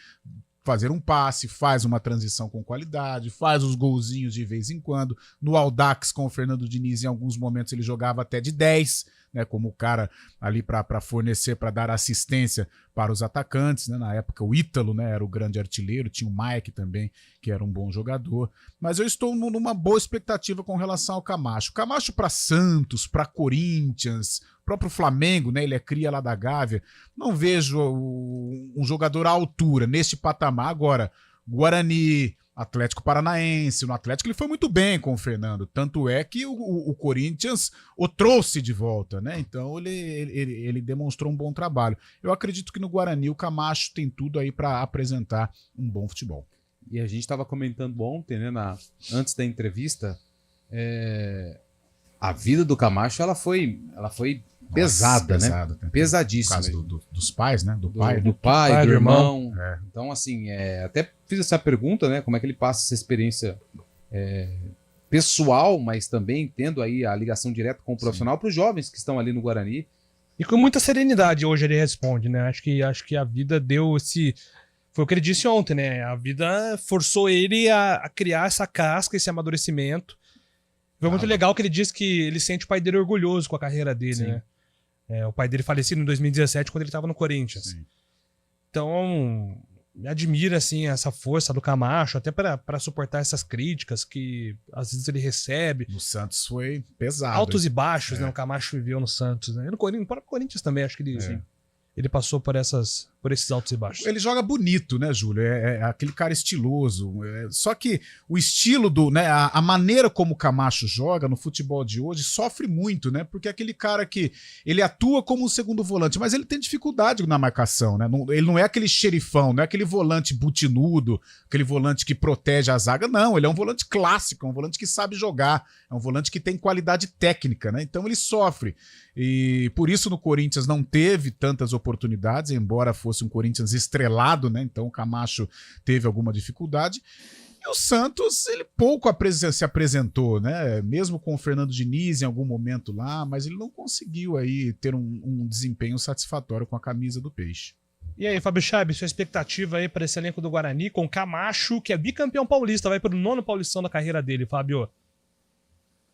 fazer um passe, faz uma transição com qualidade, faz os golzinhos de vez em quando. No Audax com o Fernando Diniz, em alguns momentos ele jogava até de 10, né, como o cara ali para fornecer, para dar assistência para os atacantes, né? Na época o Ítalo, né, era o grande artilheiro, tinha o Mike também, que era um bom jogador. Mas eu estou numa boa expectativa com relação ao Camacho. Camacho para Santos, para Corinthians, próprio Flamengo, né, ele é cria lá da Gávea. Não vejo um jogador à altura neste patamar. Agora, Guarani, Atlético Paranaense, no Atlético ele foi muito bem com o Fernando, tanto é que o Corinthians o trouxe de volta, né? Então ele demonstrou um bom trabalho. Eu acredito que no Guarani o Camacho tem tudo aí para apresentar um bom futebol. E a gente estava comentando ontem, né, antes da entrevista, a vida do Camacho ela foi pesada, né? Pesadíssima. Por causa dos pais, né? Do pai, do irmão. Então, assim, até fiz essa pergunta, né? Como é que ele passa essa experiência pessoal, mas também tendo aí a ligação direta com o profissional para os jovens que estão ali no Guarani. E com muita serenidade hoje ele responde, né? Acho que a vida deu esse... Foi o que ele disse ontem, né? A vida forçou ele a criar essa casca, esse amadurecimento. Foi muito legal que ele disse que ele sente o pai dele orgulhoso com a carreira dele, Sim. né? O pai dele falecido em 2017, quando ele estava no Corinthians. Sim. Então, me admira, assim, essa força do Camacho, até para suportar essas críticas que às vezes ele recebe. No Santos foi pesado. Altos e baixos, né? O Camacho viveu no Santos, né? E no próprio Corinthians também, acho que ele passou por essas por esses altos e baixos. Ele joga bonito, né, Júlio? É aquele cara estiloso. Só que o estilo né, a maneira como o Camacho joga no futebol de hoje sofre muito, né? Porque é aquele cara que ele atua como um segundo volante, mas ele tem dificuldade na marcação, né? Ele não é aquele xerifão, não é aquele volante butinudo, aquele volante que protege a zaga, não. Ele é um volante clássico, é um volante que sabe jogar, é um volante que tem qualidade técnica, né? Então ele sofre. E por isso no Corinthians não teve tantas oportunidades, embora fosse um Corinthians estrelado, né? Então o Camacho teve alguma dificuldade. E o Santos, ele pouco se apresentou, né? Mesmo com o Fernando Diniz em algum momento lá, mas ele não conseguiu aí ter um desempenho satisfatório com a camisa do Peixe. E aí, Fábio Chaib, sua expectativa aí para esse elenco do Guarani com Camacho, que é bicampeão paulista, vai para o 9º Paulistão da carreira dele, Fábio?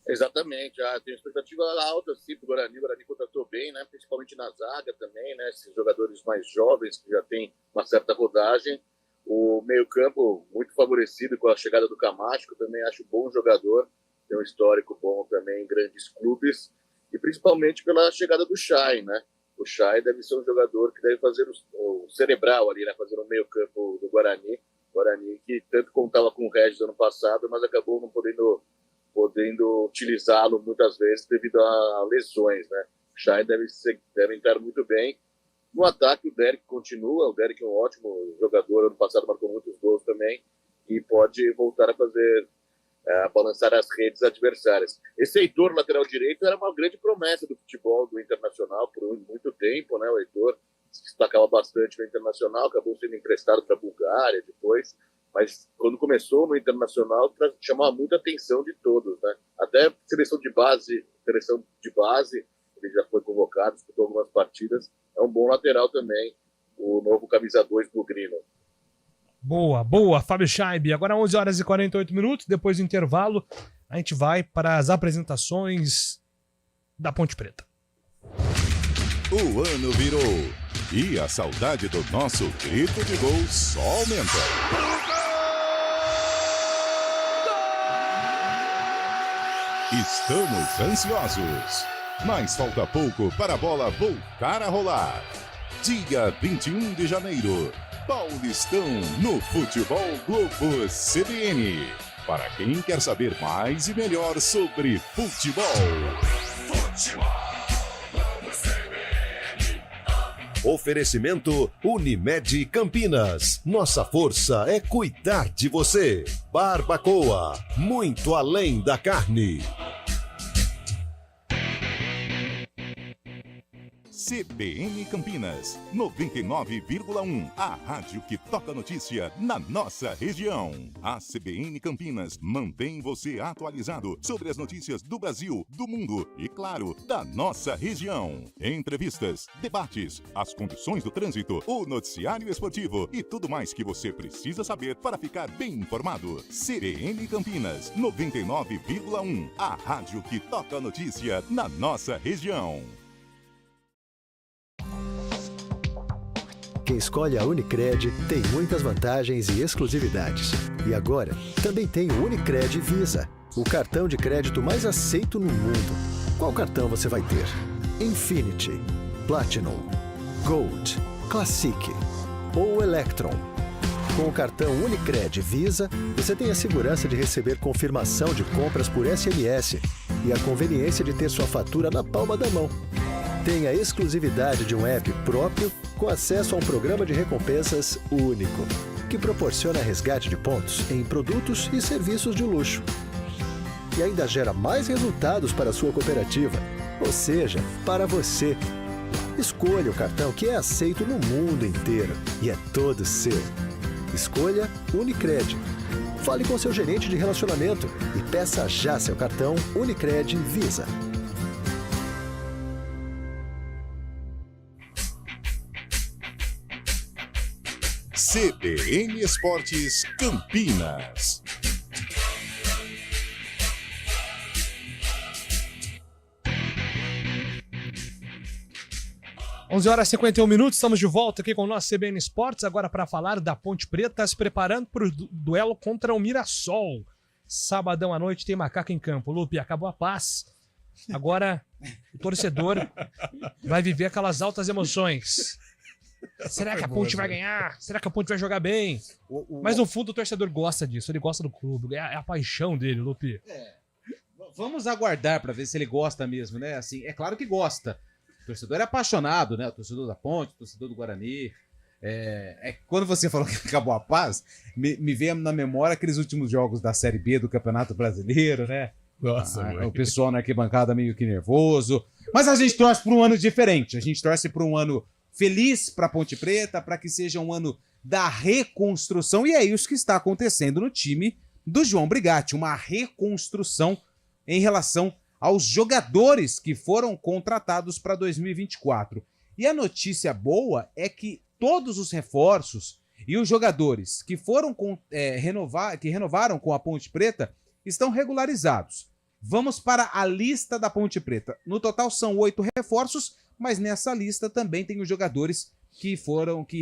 Exatamente, tem expectativa alta sim pro Guarani. O Guarani contratou bem, né? Principalmente na zaga também, né? Esses jogadores mais jovens que já têm uma certa rodagem. O meio-campo muito favorecido com a chegada do Camacho, que eu também acho bom jogador, tem um histórico bom também em grandes clubes, e principalmente pela chegada do Chay, né? O Chay deve ser um jogador que deve fazer o cerebral ali, né? Fazer o meio-campo do Guarani. Guarani que tanto contava com o Regis ano passado, mas acabou não podendo utilizá-lo muitas vezes devido a lesões, né? O Chay deve entrar muito bem. No ataque, o Derek continua. O Derek é um ótimo jogador. Ano passado marcou muitos gols também e pode voltar a fazer, a balançar as redes adversárias. Esse Heitor, lateral direito, era uma grande promessa do futebol do Internacional por muito tempo, né? O Heitor se destacava bastante no Internacional, acabou sendo emprestado para a Bulgária depois, mas quando começou no Internacional chamava muita atenção de todos, né? Até seleção de base, ele já foi convocado, disputou algumas partidas. É um bom lateral também, o novo camisa 2 do Grino. Boa, Fábio Chaib. Agora 11 horas e 48 minutos, depois do intervalo, a gente vai para as apresentações da Ponte Preta. O ano virou e a saudade do nosso grito de gol só aumenta. Estamos ansiosos, mas falta pouco para a bola voltar a rolar. Dia 21 de janeiro, Paulistão no Futebol Globo CBN. Para quem quer saber mais e melhor sobre futebol. Oferecimento Unimed Campinas. Nossa força é cuidar de você. Barbacoa, muito além da carne. CBN Campinas, 99,1. A rádio que toca notícia na nossa região. A CBN Campinas mantém você atualizado sobre as notícias do Brasil, do mundo e, claro, da nossa região. Entrevistas, debates, as condições do trânsito, o noticiário esportivo e tudo mais que você precisa saber para ficar bem informado. CBN Campinas, 99,1. A rádio que toca notícia na nossa região. Quem escolhe a Unicred tem muitas vantagens e exclusividades. E agora, também tem o Unicred Visa, o cartão de crédito mais aceito no mundo. Qual cartão você vai ter? Infinity, Platinum, Gold, Classic ou Electron? Com o cartão Unicred Visa, você tem a segurança de receber confirmação de compras por SMS e a conveniência de ter sua fatura na palma da mão. Tem a exclusividade de um app próprio com acesso a um programa de recompensas único, que proporciona resgate de pontos em produtos e serviços de luxo. E ainda gera mais resultados para a sua cooperativa, ou seja, para você. Escolha o cartão que é aceito no mundo inteiro e é todo seu. Escolha Unicred. Fale com seu gerente de relacionamento e peça já seu cartão Unicred Visa. CBN Esportes Campinas. Onze horas e 51 minutos, estamos de volta aqui com o nosso CBN Esportes, agora para falar da Ponte Preta, se preparando para o duelo contra o Mirassol. Sabadão à noite tem macaco em campo. Lupe, acabou a paz. Agora o torcedor vai viver aquelas altas emoções. Será que a Ponte vai ganhar? Será que a Ponte vai jogar bem? Mas no fundo o torcedor gosta disso, ele gosta do clube, é a paixão dele, Lupe. Vamos aguardar para ver se ele gosta mesmo, né? Assim, é claro que gosta. O torcedor é apaixonado, né? O torcedor da Ponte, o torcedor do Guarani. Quando você falou que acabou a paz, me veio na memória aqueles últimos jogos da Série B do Campeonato Brasileiro, né? Nossa, o pessoal na arquibancada meio que nervoso. Mas a gente torce para um ano diferente. A gente torce para um ano feliz para Ponte Preta, para que seja um ano da reconstrução. E é isso que está acontecendo no time do João Brigatti. Uma reconstrução em relação aos jogadores que foram contratados para 2024. E a notícia boa é que todos os reforços e os jogadores que foram que renovaram com a Ponte Preta estão regularizados. Vamos para a lista da Ponte Preta. No total são 8 reforços, mas nessa lista também tem os jogadores que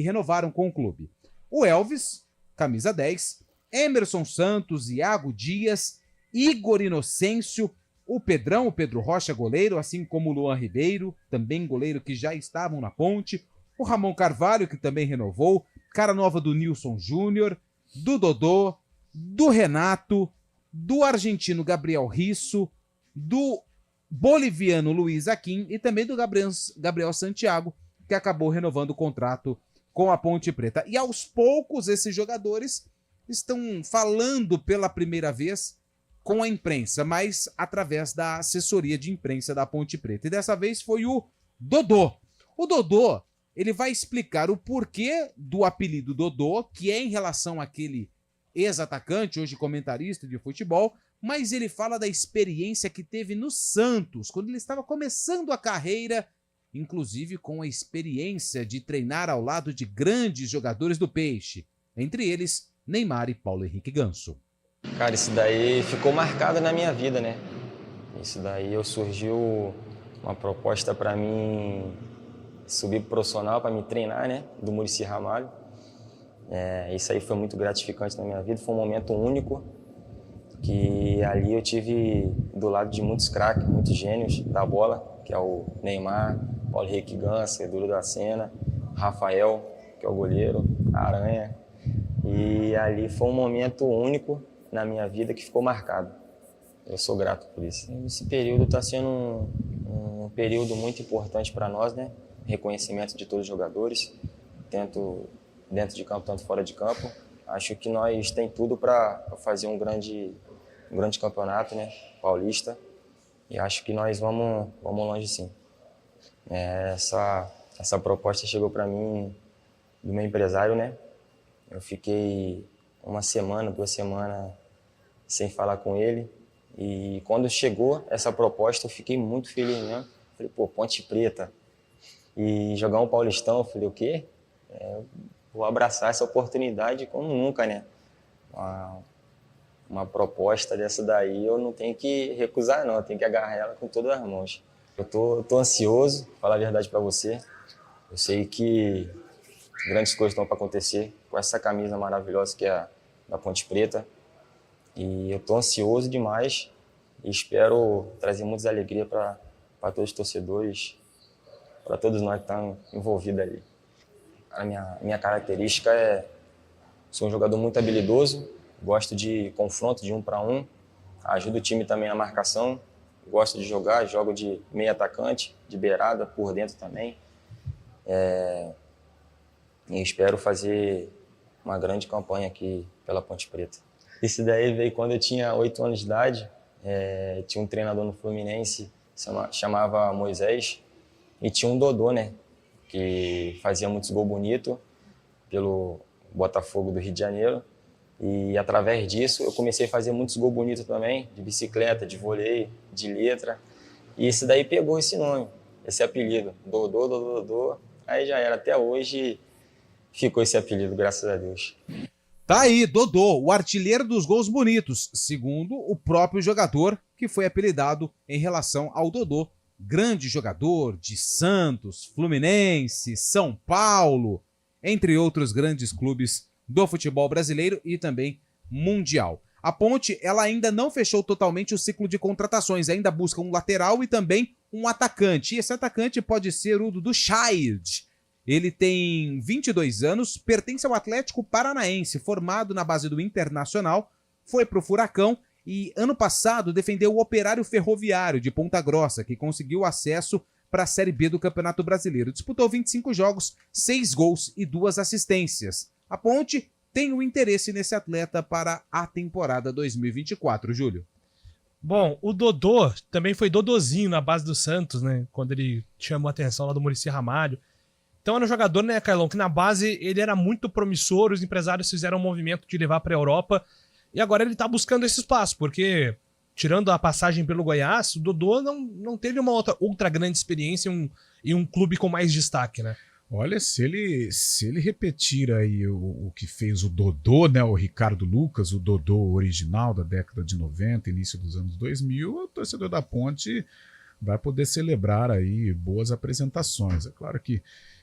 renovaram com o clube. O Elvis, camisa 10, Emerson Santos, Iago Dias, Igor Inocêncio, o Pedro Rocha, goleiro, assim como o Luan Ribeiro, também goleiro que já estavam na Ponte, o Ramon Carvalho, que também renovou, cara nova do Nilson Júnior, do Dodô, do Renato, do argentino Gabriel Risso, do boliviano Luiz Aquim e também do Gabriel Santiago, que acabou renovando o contrato com a Ponte Preta. E aos poucos esses jogadores estão falando pela primeira vez com a imprensa, mas através da assessoria de imprensa da Ponte Preta. E dessa vez foi o Dodô. O Dodô, ele vai explicar o porquê do apelido Dodô, que é em relação àquele ex-atacante, hoje comentarista de futebol, mas ele fala da experiência que teve no Santos, quando ele estava começando a carreira, inclusive com a experiência de treinar ao lado de grandes jogadores do Peixe, entre eles Neymar e Paulo Henrique Ganso. Cara, isso daí ficou marcado na minha vida, né? Isso daí surgiu uma proposta para mim subir pro profissional, para me treinar, né? Do Muricy Ramalho. Isso aí foi muito gratificante na minha vida, foi um momento único, que ali eu tive do lado de muitos craques, muitos gênios da bola, que é o Neymar, Paulo Henrique Ganso, Edu da Sena, Rafael, que é o goleiro, Aranha. E ali foi um momento único na minha vida que ficou marcado. Eu sou grato por isso. Esse período está sendo um período muito importante para nós, né? Reconhecimento de todos os jogadores, tanto dentro de campo, tanto fora de campo. Acho que nós tem tudo para fazer um grande campeonato, né? Paulista. E acho que nós vamos longe, sim. Essa proposta chegou para mim do meu empresário, né? Eu fiquei 1 semana, 2 semanas sem falar com ele. E quando chegou essa proposta, eu fiquei muito feliz mesmo. Falei, pô, Ponte Preta. E jogar um Paulistão, eu falei, o quê? Vou abraçar essa oportunidade como nunca, né? Uma proposta dessa daí eu não tenho que recusar, não. Eu tenho que agarrar ela com todas as mãos. Eu tô ansioso, falar a verdade para você. Eu sei que grandes coisas estão para acontecer com essa camisa maravilhosa que é a da Ponte Preta. E eu tô ansioso demais e espero trazer muitas alegrias para todos os torcedores, para todos nós que estamos envolvidos ali. A minha característica sou um jogador muito habilidoso, gosto de confronto de 1 para 1, ajudo o time também na marcação, gosto de jogar, jogo de meio atacante, de beirada, por dentro também. E espero fazer uma grande campanha aqui pela Ponte Preta. Esse daí veio quando eu tinha 8 anos de idade, tinha um treinador no Fluminense, chamava Moisés, e tinha um Dodô, né, que fazia muitos gols bonitos pelo Botafogo do Rio de Janeiro. E através disso eu comecei a fazer muitos gols bonitos também, de bicicleta, de vôlei, de letra. E esse daí pegou esse nome, esse apelido, Dodô. Aí já era, até hoje ficou esse apelido, graças a Deus. Tá aí, Dodô, o artilheiro dos gols bonitos, segundo o próprio jogador que foi apelidado em relação ao Dodô. Grande jogador de Santos, Fluminense, São Paulo, entre outros grandes clubes do futebol brasileiro e também mundial. A Ponte, ela ainda não fechou totalmente o ciclo de contratações, ainda busca um lateral e também um atacante. E esse atacante pode ser o Dudu Child, Ele tem 22 anos, pertence ao Atlético Paranaense, formado na base do Internacional, foi pro Furacão e ano passado defendeu o Operário Ferroviário de Ponta Grossa, que conseguiu acesso para a Série B do Campeonato Brasileiro. Disputou 25 jogos, 6 gols e 2 assistências. A Ponte tem o interesse nesse atleta para a temporada 2024, Júlio. Bom, o Dodô também foi Dodozinho na base do Santos, né? Quando ele chamou a atenção lá do Muricy Ramalho. Então era um jogador, né, Carlão, que na base ele era muito promissor, os empresários fizeram um movimento de levar para a Europa e agora ele tá buscando esse espaço, porque tirando a passagem pelo Goiás, o Dodô não teve uma outra grande experiência em um clube com mais destaque, né? Olha, se ele repetir aí o que fez o Dodô, né, o Ricardo Lucas, o Dodô original da década de 90, início dos anos 2000, o torcedor da Ponte vai poder celebrar aí boas apresentações. É claro que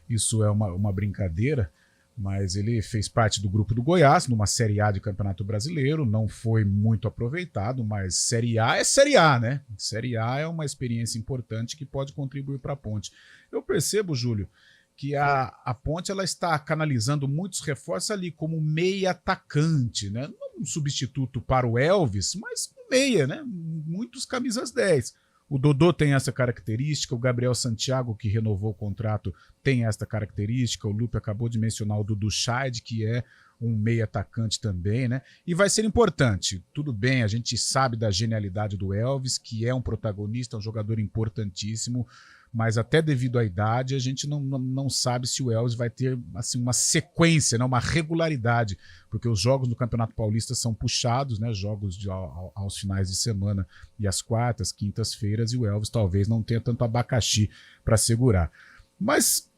isso é uma brincadeira, mas ele fez parte do grupo do Goiás, numa Série A de Campeonato Brasileiro, não foi muito aproveitado, mas Série A é Série A, né? Série A é uma experiência importante que pode contribuir para a Ponte. Eu percebo, Júlio, que a Ponte ela está canalizando muitos reforços ali como meia atacante, né? Não um substituto para o Elvis, mas meia, né? Muitos camisas 10. O Dodô tem essa característica, o Gabriel Santiago, que renovou o contrato, tem essa característica, o Lupe acabou de mencionar o Dudu Scheid, que é um meia atacante também, né? E vai ser importante. Tudo bem, a gente sabe da genialidade do Elvis, que é um protagonista, um jogador importantíssimo, mas até devido à idade, a gente não sabe se o Elvis vai ter assim, uma sequência, né, uma regularidade, porque os jogos no Campeonato Paulista são puxados, né, jogos aos finais de semana e às quartas, quintas-feiras, e o Elvis talvez não tenha tanto abacaxi para segurar. Mas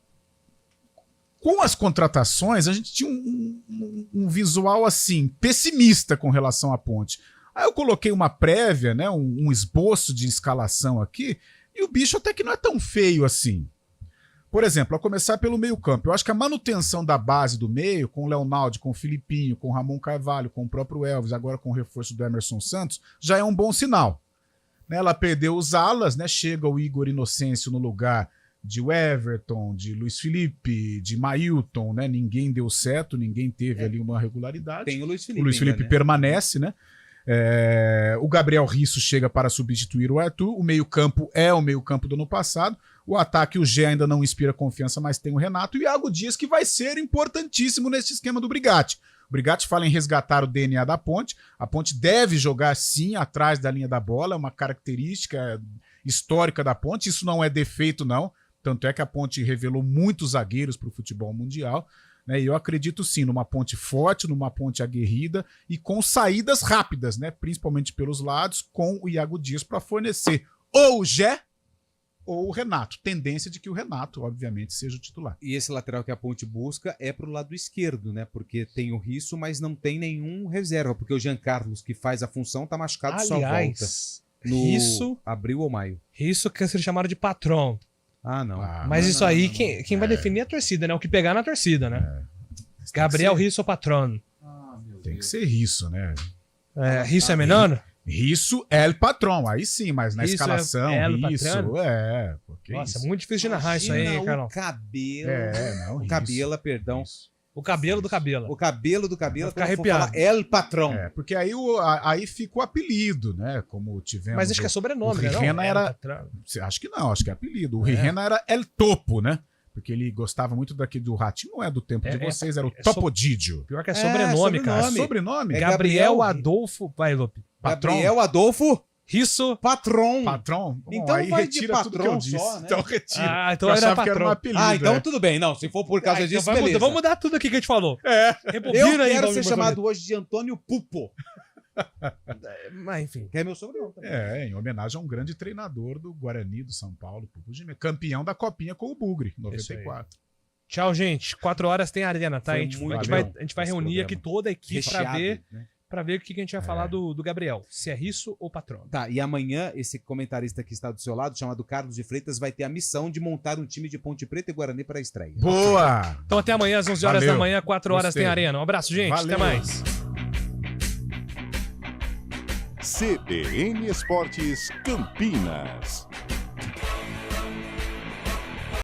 com as contratações, a gente tinha um visual assim, pessimista com relação à Ponte. Aí eu coloquei uma prévia, né, um esboço de escalação aqui, e o bicho até que não é tão feio assim. Por exemplo, a começar pelo meio-campo. Eu acho que a manutenção da base do meio, com o Leonaldo, com o Filipinho, com o Ramon Carvalho, com o próprio Elvis, agora com o reforço do Emerson Santos, já é um bom sinal. Né, ela perdeu os alas, né, chega o Igor Inocêncio no lugar de Everton, de Luiz Felipe, de Mailton, né? Ninguém deu certo, ninguém teve ali uma regularidade. Tem o Luiz Felipe. O Luiz Felipe ainda, né? Permanece, né? O Gabriel Risso chega para substituir o Arthur. O meio-campo é o meio-campo do ano passado. O ataque, o Gé ainda não inspira confiança, mas tem o Renato. E o Iago Dias, que vai ser importantíssimo nesse esquema do Brigatti. O Brigatti fala em resgatar o DNA da Ponte. A Ponte deve jogar, sim, atrás da linha da bola. É uma característica histórica da Ponte. Isso não é defeito, não. Tanto é que a Ponte revelou muitos zagueiros para o futebol mundial. Né, e eu acredito sim numa Ponte forte, numa Ponte aguerrida e com saídas rápidas, né, principalmente pelos lados, com o Iago Dias para fornecer ou o Gé ou o Renato. Tendência de que o Renato, obviamente, seja o titular. E esse lateral que a Ponte busca é pro lado esquerdo, né? Porque tem o Risso, mas não tem nenhum reserva, porque o Jean Carlos, que faz a função, tá machucado. Aliás, só volta no Risso, abril ou maio. Risso que eles chamaram de patrão. Ah, não. Mas isso aí, quem vai definir é a torcida, né? O que pegar na torcida, né? Gabriel Risso ou patrão? Tem que ser Risso, né? Risso é menor? Risso é o patrão, aí sim, mas na escalação, Risso porque nossa, é muito difícil de narrar isso aí, Carol. O cabelo, perdão. Isso. O cabelo do cabelo. O cabelo do cabelo. Ficar arrepiado. El Patrão. Porque aí, aí fica o apelido, né? Como tivemos. Mas acho que é sobrenome, né? O Rihena era. Acho que não, acho que é apelido. O Rihena era El Topo, né? Porque ele gostava muito daquele do Ratinho, não é do tempo de vocês, era o Topodidio. Pior que é sobrenome, cara. Sobrenome? Gabriel Adolfo. Vai, Lupe. Gabriel Adolfo. Risso. Patrão. Patrão? Bom, então aí vai retira de patrão tudo que eu disse. só, né? Então retira. Então era patrão. Que era um apelido, então tudo bem. Não, se for por causa disso, então beleza. Vamos mudar tudo aqui que a gente falou. Eu quero ser chamado hoje de Antônio Pupo. Mas enfim. Que é meu sobrenome também. Em homenagem a um grande treinador do Guarani do São Paulo, Pupo Gimê, campeão da Copinha com o Bugre, 94. Tchau, gente. 4 horas tem arena, tá? A gente vai reunir aqui toda a equipe pra ver o que a gente vai falar do Gabriel. Se é Risso ou patrão. Tá, e amanhã esse comentarista que está do seu lado, chamado Carlos de Freitas, vai ter a missão de montar um time de Ponte Preta e Guarani para a estreia. Boa! Então até amanhã às 11 horas da manhã, 4 horas tem arena. Um abraço, gente. Até mais. CBN Esportes Campinas.